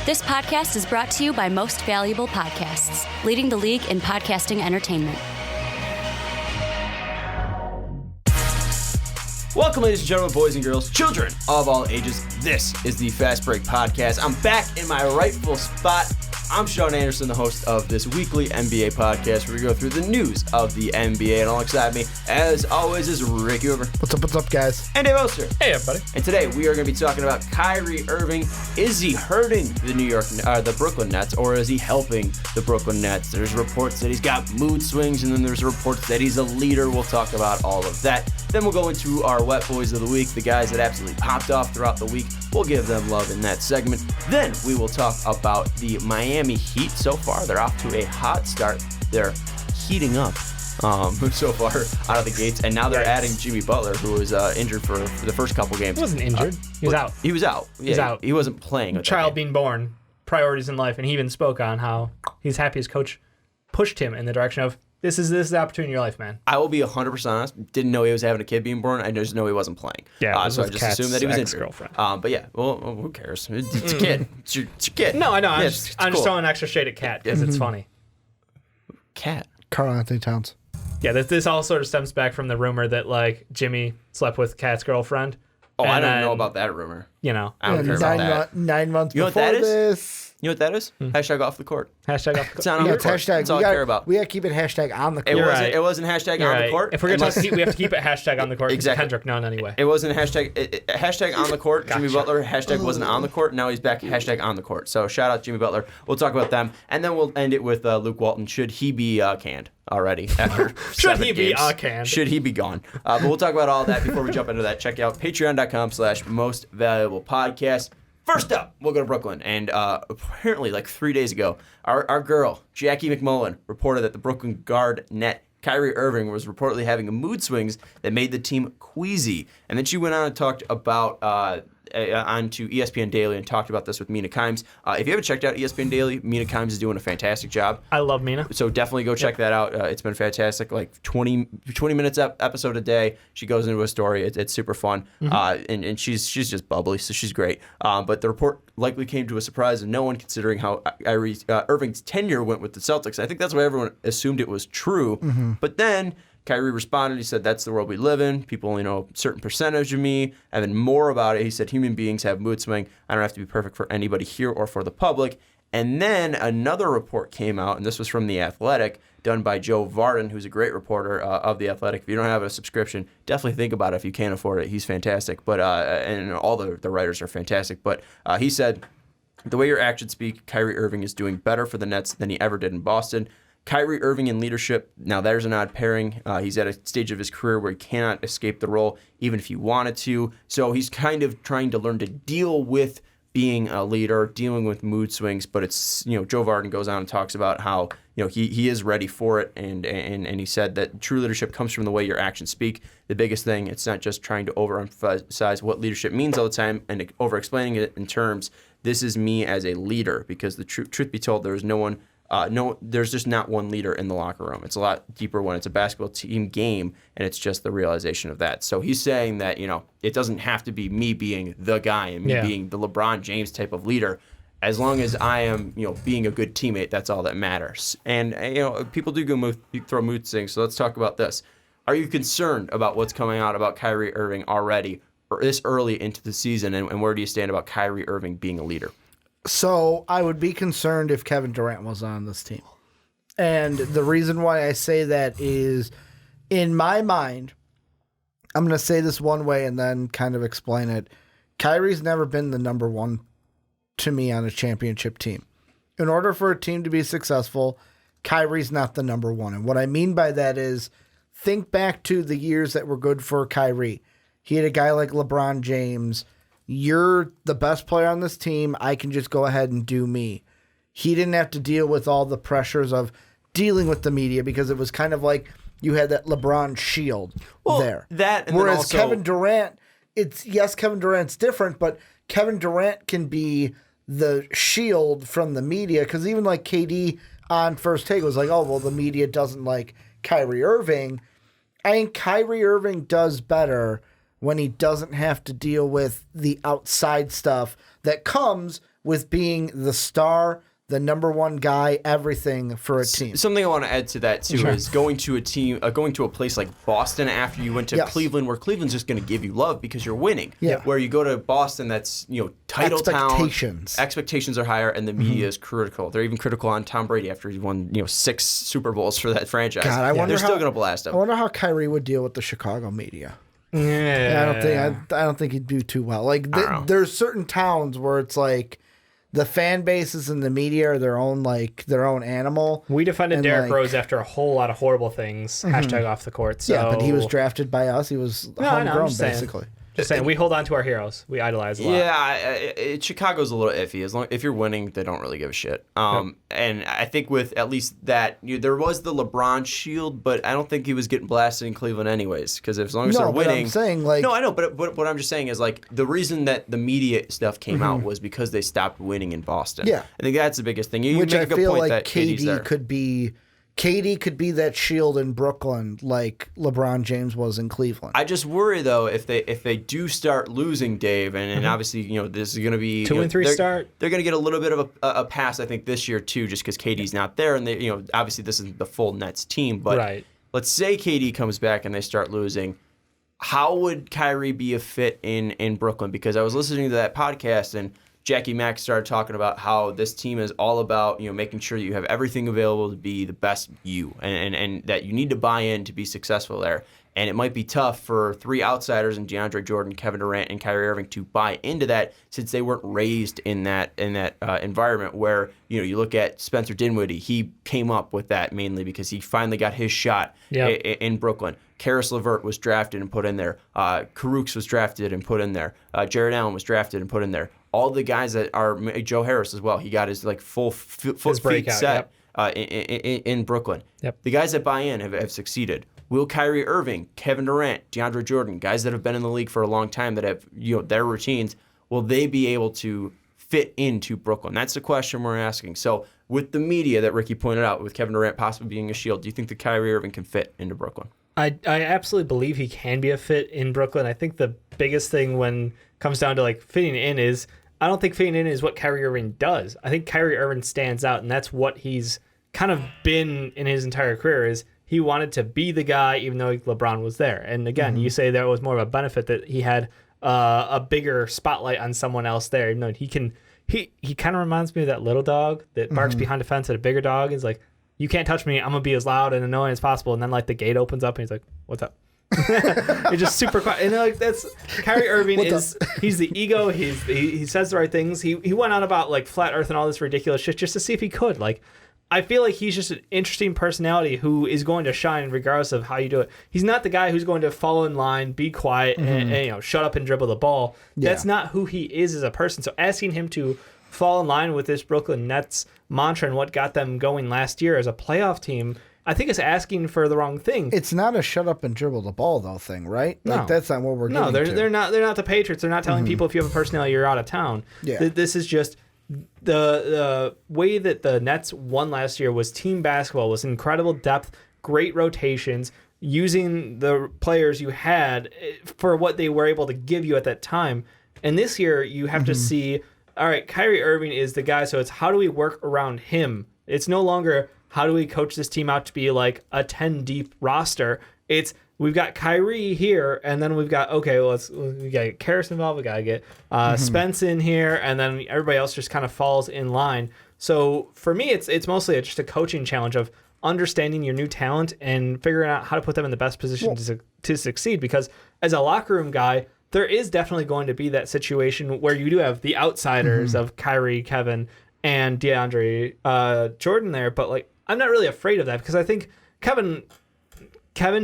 This podcast is brought to you by Most Valuable Podcasts, leading the league in podcasting entertainment. Welcome, ladies and gentlemen, boys and girls, children of all ages. This is the Fast Break Podcast. I'm back in my rightful spot. I'm Sean Anderson, the host of this weekly NBA podcast where we go through the news of the NBA. And alongside me, as always, is Ricky Over. What's up, guys? And Dave Oster. Hey, everybody. And today we are going to be talking about Kyrie Irving. Is he hurting the Brooklyn Nets, or is he helping the Brooklyn Nets? There's reports that he's got mood swings, and then there's reports that he's a leader. We'll talk about all of that. Then we'll go into our Wet Boys of the Week, the guys that absolutely popped off throughout the week. We'll give them love in that segment. Then we will talk about the Miami Heat. So far, they're off to a hot start. They're heating up so far out of the gates, and now they're adding Jimmy Butler, who was injured for the first couple games. He wasn't injured. He was out. He was out. Yeah, He's out. He wasn't playing. Child being born, priorities in life, and he even spoke on how he's happy his coach pushed him in the direction of, this is the opportunity in your life, man. I will be 100% honest. Didn't know he was having a kid being born. I just know he wasn't playing. Yeah, so I just assumed that he was injured. Girlfriend. But yeah, well, who cares? It's a kid. It's your kid. No, I know. Yeah, I'm just throwing extra shade at Cat because it's funny. Cat. Carl Anthony Towns. Yeah, this all sort of stems back from the rumor that like Jimmy slept with Cat's girlfriend. Oh, I don't know about that rumor. You know, I don't care about that. 9 months You know what before that is? this. You know what that is? Hashtag off the court. hashtag off It's the not on the court. Hashtag. That's all I care about. We got to keep it hashtag on the It court. wasn't. It wasn't hashtag on the court. If we're gonna talk Heat, we have to keep it hashtag on the court. Exactly. Kendrick none anyway. It wasn't hashtag on the court. Gotcha. Jimmy Butler hashtag wasn't on the court. Now he's back hashtag on the court. So shout out Jimmy Butler. We'll talk about them, and then we'll end it with Luke Walton. Should he be canned already after Should 7 he be games? canned? Should he be gone? But we'll talk about all that before we jump into that. Check out patreon.com/mostvaluablepodcast. First up, we'll go to Brooklyn, and apparently like 3 days ago, our girl, Jackie McMullen, reported that the Brooklyn guard net Kyrie Irving was reportedly having mood swings that made the team queasy. And then she went on and talked about onto ESPN Daily and talked about this with Mina Kimes. If you haven't checked out ESPN Daily, Mina Kimes is doing a fantastic job. I love Mina. So definitely go check that out. It's been fantastic. Like 20 minutes episode a day. She goes into a story. It's super fun. And she's just bubbly, so she's great. But the report likely came to a surprise of no one, considering how Irving's tenure went with the Celtics. I think that's why everyone assumed it was true. But then Kyrie responded. He said, that's the world we live in. People only know a certain percentage of me. And then more about it, he said, human beings have mood swing. I don't have to be perfect for anybody here or for the public. And then another report came out, and this was from The Athletic, done by Joe Varden, who's a great reporter of The Athletic. If you don't have a subscription, definitely think about it if you can't afford it. He's fantastic. But and all the writers are fantastic. But he said, the way your actions speak, Kyrie Irving is doing better for the Nets than he ever did in Boston. Kyrie Irving in leadership, now there's an odd pairing. He's at a stage of his career where he cannot escape the role, even if he wanted to. So he's kind of trying to learn to deal with being a leader, dealing with mood swings. But it's, Joe Varden goes on and talks about how, he is ready for it. And he said that true leadership comes from the way your actions speak. The biggest thing, it's not just trying to overemphasize what leadership means all the time and over-explaining it in terms, this is me as a leader. Because the truth be told, there is no one... there's just not one leader in the locker room. It's a lot deeper when it's a basketball team game, and it's just the realization of that. So he's saying that, it doesn't have to be me being the guy and me being the LeBron James type of leader. As long as I am, being a good teammate, that's all that matters. And, people do throw mood swings, so let's talk about this. Are you concerned about what's coming out about Kyrie Irving already, or this early into the season, and where do you stand about Kyrie Irving being a leader? So I would be concerned if Kevin Durant was on this team. And the reason why I say that is, in my mind, I'm going to say this one way and then kind of explain it. Kyrie's never been the number one to me on a championship team. In order for a team to be successful, Kyrie's not the number one. And what I mean by that is, think back to the years that were good for Kyrie. He had a guy like LeBron James. You're the best player on this team. I can just go ahead and do me. He didn't have to deal with all the pressures of dealing with the media because it was kind of like you had that LeBron shield there. Whereas also, Kevin Durant, Kevin Durant's different, but Kevin Durant can be the shield from the media because even like KD on First Take was like, oh, well, the media doesn't like Kyrie Irving. I think Kyrie Irving does better when he doesn't have to deal with the outside stuff that comes with being the star, the number one guy, everything for a team. Something I want to add to that too is going to a place like Boston after you went to Cleveland, where Cleveland's just going to give you love because you're winning. Yeah. Where you go to Boston, that's title Expectations. town. Expectations are higher, and the media is critical. They're even critical on Tom Brady after he won 6 Super Bowls for that franchise. God, I wonder they're still going to blast him. I wonder how Kyrie would deal with the Chicago media. Yeah. I don't think he'd do too well. Like there's certain towns where it's like the fan bases and the media are their own animal. We defended Derrick Rose after a whole lot of horrible things. # off the court. So. Yeah, but he was drafted by us. He was homegrown, basically. Just saying, we hold on to our heroes. We idolize a lot. Yeah, Chicago's a little iffy. If you're winning, they don't really give a shit. And I think with at least that, there was the LeBron shield, but I don't think he was getting blasted in Cleveland anyways. Because as long as they're winning, I'm saying no, I know, but what I'm just saying is the reason that the media stuff came out was because they stopped winning in Boston. Yeah, I think that's the biggest thing. You Which make I a good feel point like that KD could be. KD could be that shield in Brooklyn like LeBron James was in Cleveland. I just worry though if they do start losing Dave, and obviously this is going to be 2 and 3 start. They're going to get a little bit of a pass, I think, this year too, just because KD's not there, and they obviously this isn't the full Nets team, but let's say KD comes back and they start losing. How would Kyrie be a fit in Brooklyn? Because I was listening to that podcast and Jackie Mack started talking about how this team is all about making sure that you have everything available to be the best you, and that you need to buy in to be successful there. And it might be tough for 3 outsiders in DeAndre Jordan, Kevin Durant, and Kyrie Irving to buy into that, since they weren't raised in that environment where you look at Spencer Dinwiddie. He came up with that mainly because he finally got his shot in Brooklyn. Karis LeVert was drafted and put in there. Karooks was drafted and put in there. Jared Allen was drafted and put in there. All the guys that are Joe Harris as well. He got his full feet set in Brooklyn. Yep. The guys that buy in have succeeded. Will Kyrie Irving, Kevin Durant, DeAndre Jordan, guys that have been in the league for a long time that have their routines, will they be able to fit into Brooklyn? That's the question we're asking. So with the media that Ricky pointed out, with Kevin Durant possibly being a shield, do you think that Kyrie Irving can fit into Brooklyn? I absolutely believe he can be a fit in Brooklyn. I think the biggest thing when it comes down to fitting in is, I don't think fitting in is what Kyrie Irving does. I think Kyrie Irving stands out, and that's what he's kind of been in his entire career. Is he wanted to be the guy even though LeBron was there. And again, you say that was more of a benefit that he had a bigger spotlight on someone else there. Even though he kind of reminds me of that little dog that barks behind a fence at a bigger dog. He's like, you can't touch me. I'm going to be as loud and annoying as possible. And then the gate opens up and he's like, what's up? It's just super quiet. And that's Kyrie Irving he's the ego. He says the right things. He went on about flat earth and all this ridiculous shit just to see if he could. I feel like he's just an interesting personality who is going to shine regardless of how you do it. He's not the guy who's going to fall in line, be quiet, and shut up and dribble the ball. Yeah. That's not who he is as a person. So asking him to fall in line with this Brooklyn Nets mantra and what got them going last year as a playoff team, I think it's asking for the wrong thing. It's not a shut up and dribble the ball though thing, right? No, that's not what we're getting to. They're not the Patriots. They're not telling people if you have a personality you're out of town. Yeah. This is just the way that the Nets won last year was team basketball, was incredible depth, great rotations, using the players you had for what they were able to give you at that time. And this year you have to see, all right, Kyrie Irving is the guy, so it's how do we work around him? It's no longer how do we coach this team out to be a 10 deep roster. It's we've got Kyrie here, and then we've got we gotta get Karis involved, we gotta get Spence in here, and then everybody else just kind of falls in line. So for me, it's mostly just a coaching challenge of understanding your new talent and figuring out how to put them in the best position to succeed. Because as a locker room guy, there is definitely going to be that situation where you do have the outsiders of Kyrie, Kevin, and DeAndre Jordan there, but I'm not really afraid of that because I think Kevin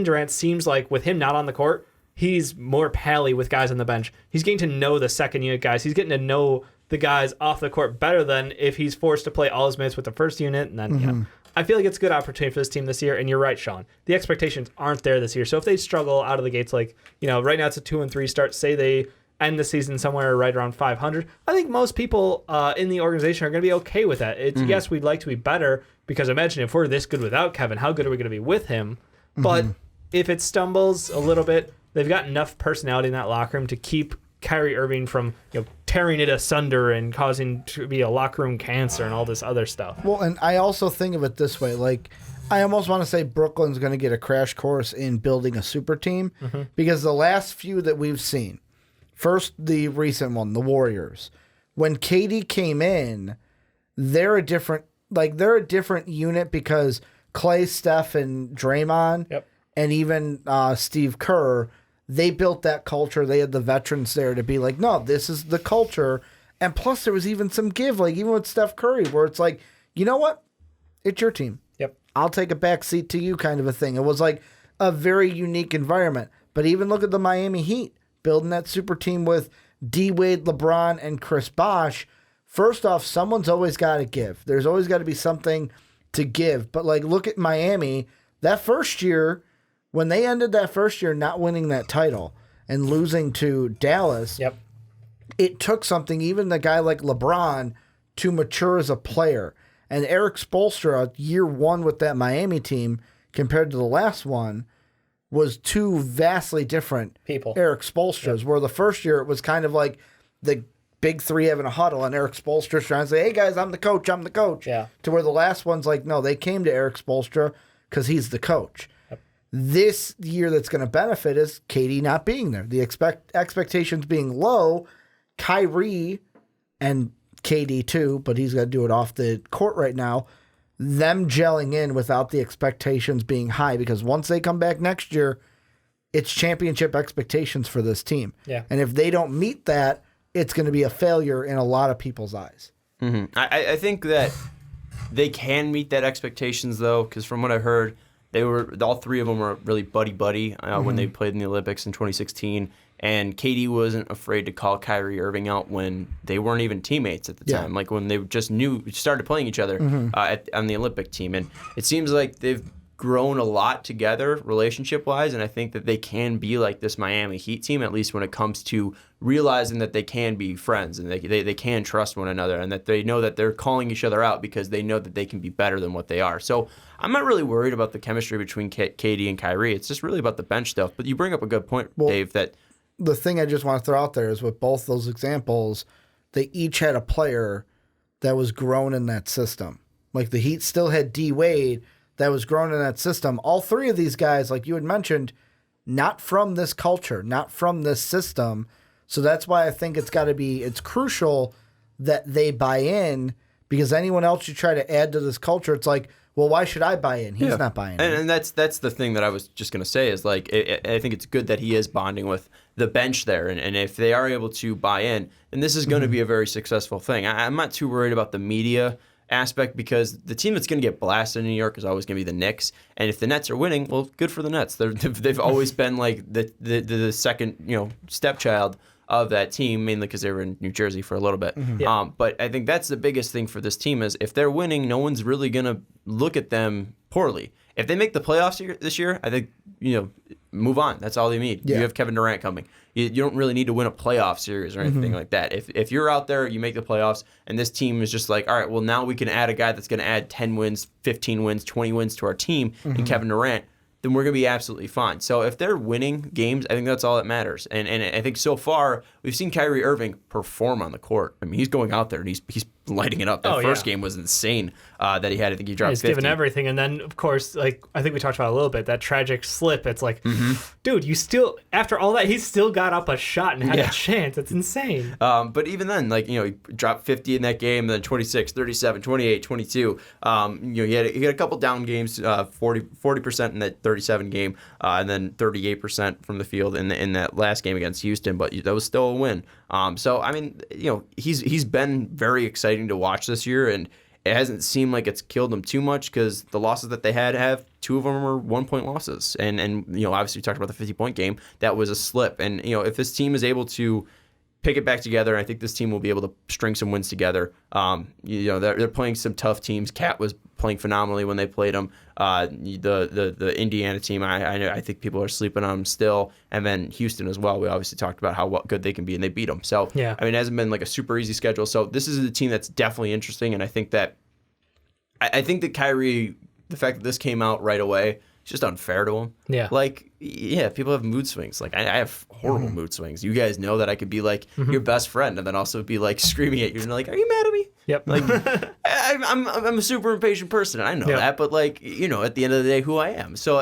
Durant seems like with him not on the court, he's more pally with guys on the bench. He's getting to know the second unit guys. He's getting to know the guys off the court better than if he's forced to play all his minutes with the first unit. And then, I feel like it's a good opportunity for this team this year. And you're right, Sean. The expectations aren't there this year. So if they struggle out of the gates, right now it's a 2-3 start. Say they end the season somewhere right around 500. I think most people in the organization are going to be okay with that. It's yes, we'd like to be better because imagine if we're this good without Kevin, how good are we going to be with him? But if it stumbles a little bit, they've got enough personality in that locker room to keep Kyrie Irving from tearing it asunder and causing to be a locker room cancer and all this other stuff. Well, and I also think of it this way, like I almost want to say Brooklyn's going to get a crash course in building a super team because the last few that we've seen, first the recent one, the Warriors, when KD came in, they're a different unit because Clay, Steph, and Draymond, and even Steve Kerr, they built that culture. They had the veterans there to be like, no, this is the culture. And plus, there was even some give, like even with Steph Curry, where it's like, you know what? It's your team. Yep. I'll take a back seat to you kind of a thing. It was like a very unique environment. But even look at the Miami Heat, building that super team with D-Wade, LeBron, and Chris Bosh. First off, someone's always got to give. There's always got to be something to give. But like, look at Miami. That first year, when they ended that first year not winning that title and losing to Dallas, it took something, even a guy like LeBron, to mature as a player. And Eric Spoelstra, year one with that Miami team, compared to the last one, was two vastly different people. Eric Spoelstras, where the first year it was kind of like the big three having a huddle, and Eric Spoelstra's trying to say, hey guys, I'm the coach. Yeah. To where the last one's like, no, they came to Eric Spoelstra because he's the coach. This year that's going to benefit is KD not being there. The expectations being low, Kyrie and KD too, but he's got to do it off the court right now, them gelling in without the expectations being high, because once they come back next year, it's championship expectations for this team. Yeah. And if they don't meet that, it's going to be a failure in a lot of people's eyes. Mm-hmm. I think that they can meet that expectations, though, because from what I heard, all three of them were really buddy-buddy when they played in the Olympics in 2016. And KD wasn't afraid to call Kyrie Irving out when they weren't even teammates at the time, like when they just started playing each other on the Olympic team. And it seems like they've grown a lot together relationship-wise, and I think that they can be like this Miami Heat team, at least when it comes to realizing that they can be friends and they can trust one another, and that they know that they're calling each other out because they know that they can be better than what they are. So I'm not really worried about the chemistry between KD and Kyrie. It's just really about the bench stuff. But you bring up a good point, Dave, that the thing I just want to throw out there is with both those examples, they each had a player that was grown in that system. Like the Heat still had D-Wade that was grown in that system. All three of these guys, like you had mentioned, not from this culture, not from this system. So that's why I think it's crucial that they buy in, because anyone else you try to add to this culture, it's like, well, why should I buy in? He's not buying in. And that's the thing that I was just going to say is, like, I think it's good that he is bonding with the bench there. And if they are able to buy in, then this is going to be a very successful thing. I'm not too worried about the media aspect, because the team that's going to get blasted in New York is always going to be the Knicks. And if the Nets are winning, well, good for the Nets. They've always been like the second stepchild of that team, mainly because they were in New Jersey for a little bit. But I think that's the biggest thing for this team is if they're winning, no one's really going to look at them poorly. If they make the playoffs this year, I think, move on. That's all they need. You have Kevin Durant coming. You don't really need to win a playoff series or anything like that. If you're out there, you make the playoffs, and this team is just like, all right, well, now we can add a guy that's going to add 10 wins, 15 wins, 20 wins to our team, and Kevin Durant, then we're going to be absolutely fine. So if they're winning games, I think that's all that matters. And I think so far, we've seen Kyrie Irving perform on the court. I mean, he's going out there and he's lighting it up. That first game was insane that he had. I think he dropped 50. He's given everything. And then, of course, like I think we talked about a little bit, that tragic slip. It's like, dude, you still, after all that, he still got up a shot and had a chance. It's insane. But even then, he dropped 50 in that game, and then 26, 37, 28, 22. He had a couple down games, 40% in that 37 game, and then 38% from the field in that last game against Houston. But that was still a win. So I mean, he's been very exciting to watch this year, and it hasn't seemed like it's killed him too much, because the losses that they have 2 of them were 1-point losses, and obviously we talked about the 50-point game. That was a slip, and if this team is able to pick it back together, I think this team will be able to string some wins together. They're playing some tough teams. Cat was playing phenomenally when they played them. The Indiana team, I think people are sleeping on them still. And then Houston as well. We obviously talked about how good they can be, and they beat them. So, I mean, it hasn't been like a super easy schedule. So this is a team that's definitely interesting, and I think that Kyrie, the fact that this came out right away, just unfair to him. Yeah. Like, yeah, people have mood swings. Like, I have horrible mood swings. You guys know that I could be, like, your best friend and then also be, like, screaming at you and, like, are you mad at me? Yep. Like, I'm a super impatient person. I know that. But, like, you know, at the end of the day, who I am. So,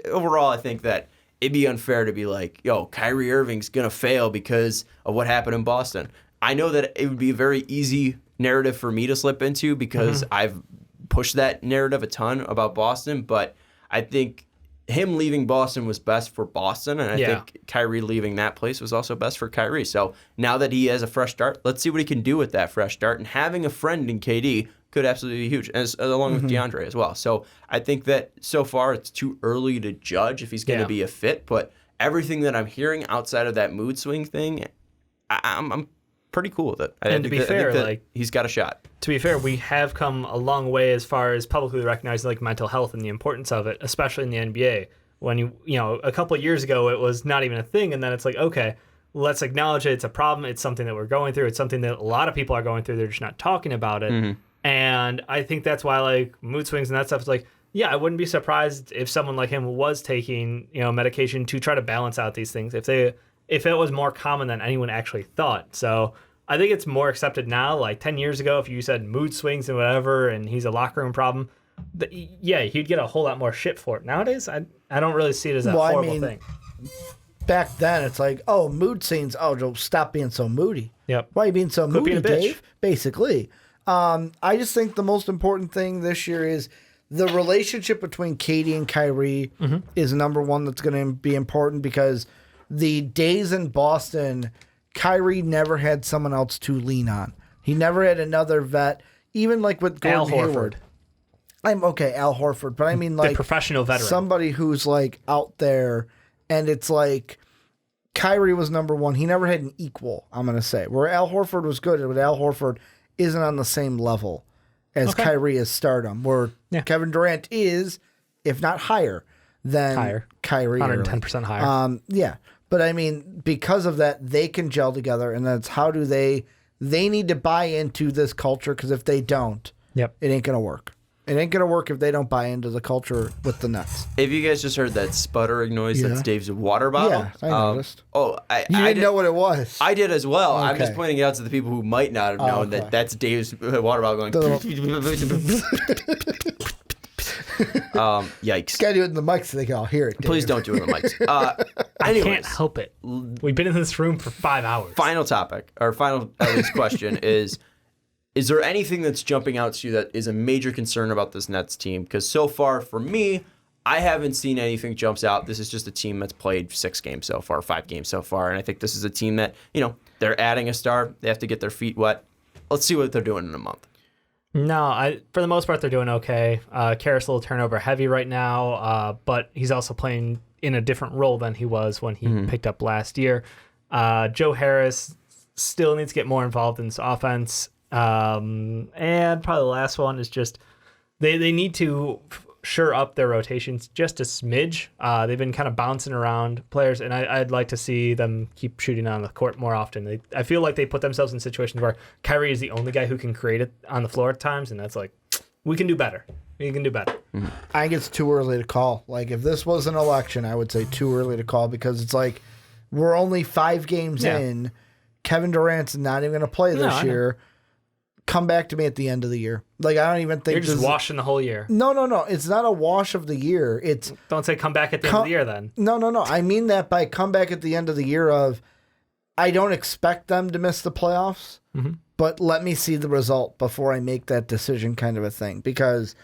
overall, I think that it'd be unfair to be like, yo, Kyrie Irving's going to fail because of what happened in Boston. I know that it would be a very easy narrative for me to slip into because I've pushed that narrative a ton about Boston, but I think him leaving Boston was best for Boston, and I think Kyrie leaving that place was also best for Kyrie. So now that he has a fresh start, let's see what he can do with that fresh start. And having a friend in KD could absolutely be huge, along with DeAndre as well. So I think that so far it's too early to judge if he's going to be a fit, but everything that I'm hearing outside of that mood swing thing, I'm pretty cool with it. And to be fair, like, he's got a shot. To be fair, we have come a long way as far as publicly recognizing like mental health and the importance of it, especially in the NBA. When you know, a couple of years ago, it was not even a thing, and then it's like, okay, let's acknowledge it. It's a problem. It's something that we're going through. It's something that a lot of people are going through. They're just not talking about it. And I think that's why, like, mood swings and that stuff is like, yeah, I wouldn't be surprised if someone like him was taking, you know, medication to try to balance out these things. If it was more common than anyone actually thought. So I think it's more accepted now. Like 10 years ago, if you said mood swings and whatever, and he's a locker room problem, he'd get a whole lot more shit for it. Nowadays, I don't really see it as a horrible thing. Back then, it's like, oh, mood swings. Oh, Joe, stop being so moody. Yep. Why are you being so moody, being a bitch. Dave? Basically. I just think the most important thing this year is the relationship between Katie and Kyrie is number one that's going to be important because the days in Boston, Kyrie never had someone else to lean on. He never had another vet, even like with Gordon Hayward. I'm okay, Al Horford, but I mean like the professional veteran. Somebody who's like out there, and it's like Kyrie was number one. He never had an equal, I'm going to say. Where Al Horford was good, but Al Horford isn't on the same level as Kyrie is stardom, where Kevin Durant is, if not higher than Kyrie. 110% higher. Yeah. But I mean, because of that, they can gel together, and that's how do they need to buy into this culture, because if they don't, it ain't going to work. It ain't going to work if they don't buy into the culture with the Nets. If you guys just heard that sputtering noise, that's Dave's water bottle. Yeah, I noticed. You didn't know what it was. I did as well. Okay. I'm just pointing it out to the people who might not have known that that's Dave's water bottle going. Yikes. Gotta do it in the mic so they can all hear it. Dave. Please don't do it in the mics. I can't help it. We've been in this room for 5 hours. Final topic, or final at least question is there anything that's jumping out to you that is a major concern about this Nets team? Because so far, for me, I haven't seen anything jumps out. This is just a team that's played 6 games so far, 5 games so far, and I think this is a team that, you know, they're adding a star. They have to get their feet wet. Let's see what they're doing in a month. No, for the most part, they're doing okay. Karras a little turnover heavy right now, but he's also playing in a different role than he was when he picked up last year. Joe Harris still needs to get more involved in this offense. And probably the last one is just they need to shore up their rotations just a smidge. They've been kind of bouncing around players, and I'd like to see them keep shooting on the court more often. I feel like they put themselves in situations where Kyrie is the only guy who can create it on the floor at times, and that's like, we can do better. We can do better. I think it's too early to call. Like, if this was an election, I would say too early to call, because it's like we're only 5 games in. Kevin Durant's not even going to play this year. Come back to me at the end of the year. Like, I don't even think you're just washing the whole year. No. It's not a wash of the year. It's don't say come back at the end of the year then. No. I mean that by come back at the end of the year of, I don't expect them to miss the playoffs, but let me see the result before I make that decision, kind of a thing. Because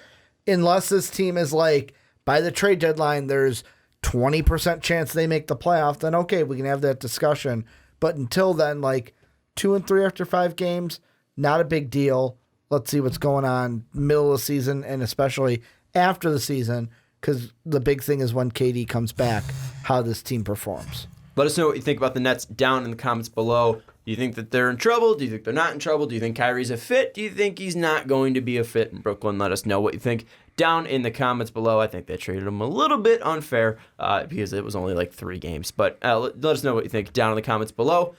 unless this team is like, by the trade deadline, there's 20% chance they make the playoff, then okay, we can have that discussion. But until then, like 2 and 3 after 5 games, not a big deal. Let's see what's going on middle of the season, and especially after the season, because the big thing is when KD comes back, how this team performs. Let us know what you think about the Nets down in the comments below. Do you think that they're in trouble? Do you think they're not in trouble? Do you think Kyrie's a fit? Do you think he's not going to be a fit in Brooklyn? Let us know what you think down in the comments below. I think they treated him a little bit unfair because it was only like 3 games. But let us know what you think down in the comments below.